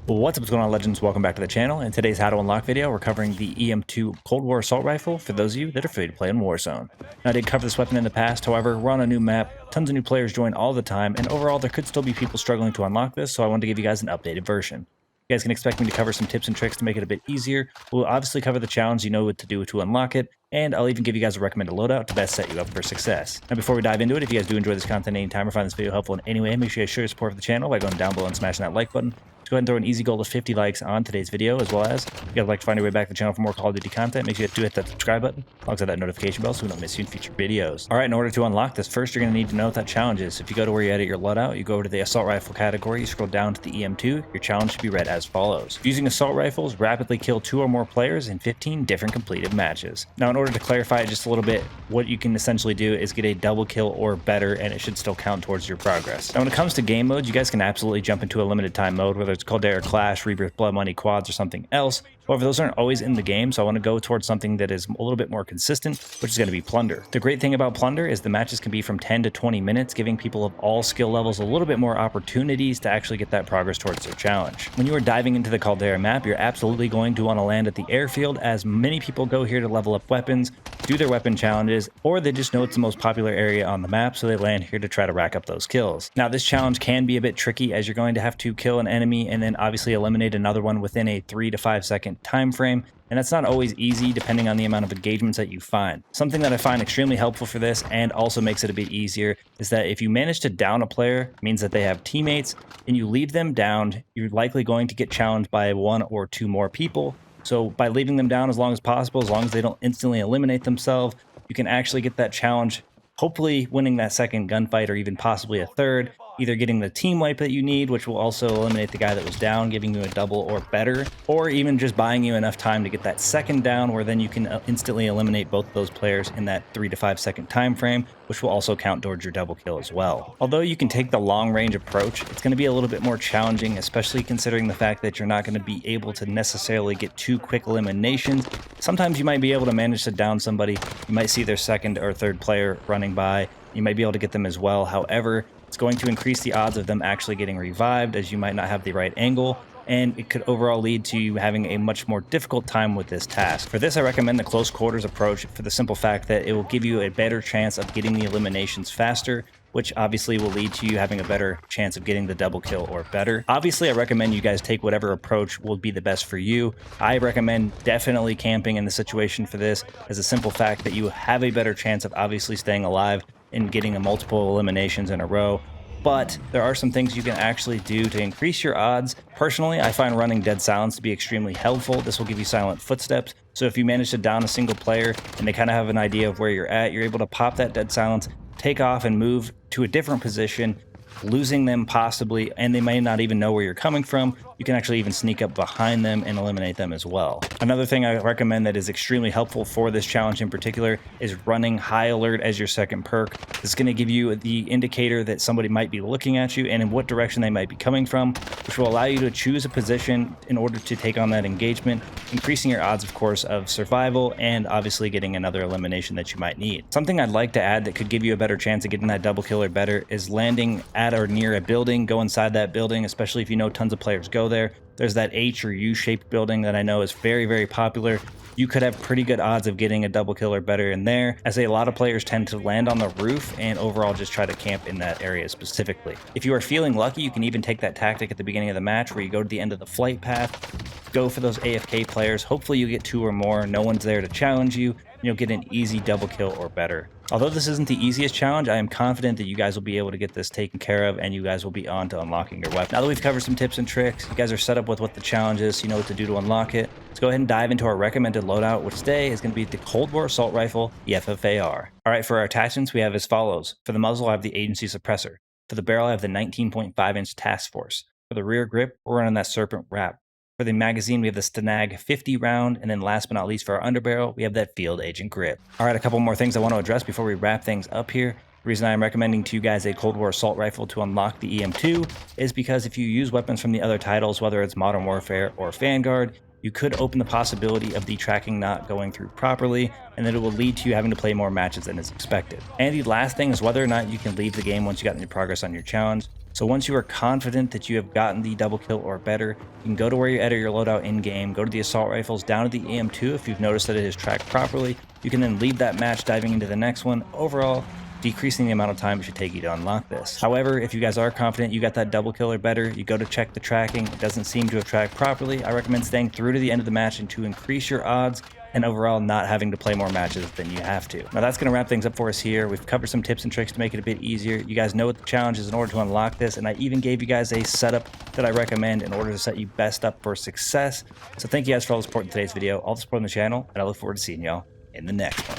What's up, what's going on, legends? Welcome back to the channel. In today's How to Unlock video, we're covering the EM2 Cold War Assault Rifle for those of you that are free to play in Warzone. Now, I did cover this weapon in the past, however, we're on a new map, tons of new players join all the time, and overall there could still be people struggling to unlock this, so I wanted to give you guys an updated version. You guys can expect me to cover some tips and tricks to make it a bit easier. We'll obviously cover the challenge, you know what to do to unlock it, and I'll even give you guys a recommended loadout to best set you up for success. Now, before we dive into it, if you guys do enjoy this content anytime or find this video helpful in any way, make sure you guys show your support for the channel by going down below and smashing that like button. Go ahead and throw an easy goal of 50 likes on today's video, as well as if you'd like to find your way back to the channel for more Call of Duty content, make sure you hit that subscribe button alongside that notification bell so we don't miss you in future videos. Alright, in order to unlock this, first you're going to need to know what that challenge is. If you go to where you edit your loadout, you go over to the assault rifle category, you scroll down to the EM2, your challenge should be read as follows. Using assault rifles, rapidly kill 2 or more players in 15 different completed matches. Now, in order to clarify it just a little bit, what you can essentially do is get a double kill or better, and it should still count towards your progress. Now, when it comes to game modes, you guys can absolutely jump into a limited time mode, whether it's Caldera Clash, Rebirth, Blood Money, Quads, or something else. However, those aren't always in the game, so I want to go towards something that is a little bit more consistent, which is going to be Plunder. The great thing about Plunder is the matches can be from 10 to 20 minutes, giving people of all skill levels a little bit more opportunities to actually get that progress towards their challenge. When you are diving into the Caldera map, you're absolutely going to want to land at the airfield, as many people go here to level up weapons, do their weapon challenges, or they just know it's the most popular area on the map, so they land here to try to rack up those kills. Now, this challenge can be a bit tricky, as you're going to have to kill an enemy and then obviously eliminate another one within a 3 to 5 second time frame, and that's not always easy depending on the amount of engagements that you find. Something that I find extremely helpful for this and also makes it a bit easier is that if you manage to down a player, it means that they have teammates, and you leave them downed, you're likely going to get challenged by 1 or 2 more people. So by leaving them down as long as possible, as long as they don't instantly eliminate themselves, you can actually get that challenge, hopefully winning that second gunfight or even possibly a third, either getting the team wipe that you need, which will also eliminate the guy that was down, giving you a double or better, or even just buying you enough time to get that second down, where then you can instantly eliminate both of those players in that 3 to 5 second time frame, which will also count towards your double kill as well. Although you can take the long range approach, it's going to be a little bit more challenging, especially considering the fact that you're not going to be able to necessarily get 2 quick eliminations. Sometimes you might be able to manage to down somebody, you might see their second or third player running by, you might be able to get them as well. However, it's going to increase the odds of them actually getting revived, as you might not have the right angle, and it could overall lead to you having a much more difficult time with this task. For this, I recommend the close quarters approach for the simple fact that it will give you a better chance of getting the eliminations faster, which obviously will lead to you having a better chance of getting the double kill or better. Obviously, I recommend you guys take whatever approach will be the best for you. I recommend definitely camping in the situation for this, as a simple fact that you have a better chance of obviously staying alive and getting multiple eliminations in a row. But there are some things you can actually do to increase your odds. Personally, I find running Dead Silence to be extremely helpful. This will give you silent footsteps. So if you manage to down a single player and they kind of have an idea of where you're at, you're able to pop that Dead Silence, take off and move to a different position, losing them possibly, and they may not even know where you're coming from. You can actually even sneak up behind them and eliminate them as well. Another thing I recommend that is extremely helpful for this challenge in particular is running High Alert as your second perk. This is going to give you the indicator that somebody might be looking at you and in what direction they might be coming from, which will allow you to choose a position in order to take on that engagement, increasing your odds, of course, of survival and obviously getting another elimination that you might need. Something I'd like to add that could give you a better chance of getting that double kill or better is landing at or near a building. Go inside that building, especially if you know tons of players go there. There's that H or U-shaped building that I know is very, very popular. You could have pretty good odds of getting a double kill or better in there, as a lot of players tend to land on the roof and overall just try to camp in that area specifically. If you are feeling lucky, you can even take that tactic at the beginning of the match where you go to the end of the flight path, go for those AFK players. Hopefully you get 2 or more, no one's there to challenge you, and you'll get an easy double kill or better. Although this isn't the easiest challenge, I am confident that you guys will be able to get this taken care of and you guys will be on to unlocking your weapon. Now that we've covered some tips and tricks, you guys are set up with what the challenge is, so you know what to do to unlock it. Let's go ahead and dive into our recommended loadout, which today is going to be the Cold War Assault Rifle, the FFAR. Alright, for our attachments, we have as follows. For the muzzle, I have the Agency Suppressor. For the barrel, I have the 19.5-inch Task Force. For the rear grip, we're running that Serpent Wrap. For the magazine, we have the Stanag 50 round, and then last but not least, for our underbarrel, we have that Field Agent grip. Alright, a couple more things I want to address before we wrap things up here. The reason I'm recommending to you guys a Cold War Assault Rifle to unlock the EM2 is because if you use weapons from the other titles, whether it's Modern Warfare or Vanguard, you could open the possibility of the tracking not going through properly, and then it will lead to you having to play more matches than is expected. And the last thing is whether or not you can leave the game once you got any progress on your challenge. So once you are confident that you have gotten the double kill or better, you can go to where you edit your loadout in-game, go to the assault rifles, down to the EM2 if you've noticed that it is tracked properly. You can then leave that match diving into the next one, overall decreasing the amount of time it should take you to unlock this. However, if you guys are confident you got that double kill or better, you go to check the tracking, it doesn't seem to have tracked properly, I recommend staying through to the end of the match and to increase your odds and overall not having to play more matches than you have to. Now that's going to wrap things up for us here. We've covered some tips and tricks to make it a bit easier. You guys know what the challenge is in order to unlock this, and I even gave you guys a setup that I recommend in order to set you best up for success. So thank you guys for all the support in today's video, all the support on the channel, and I look forward to seeing y'all in the next one.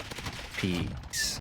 Peace.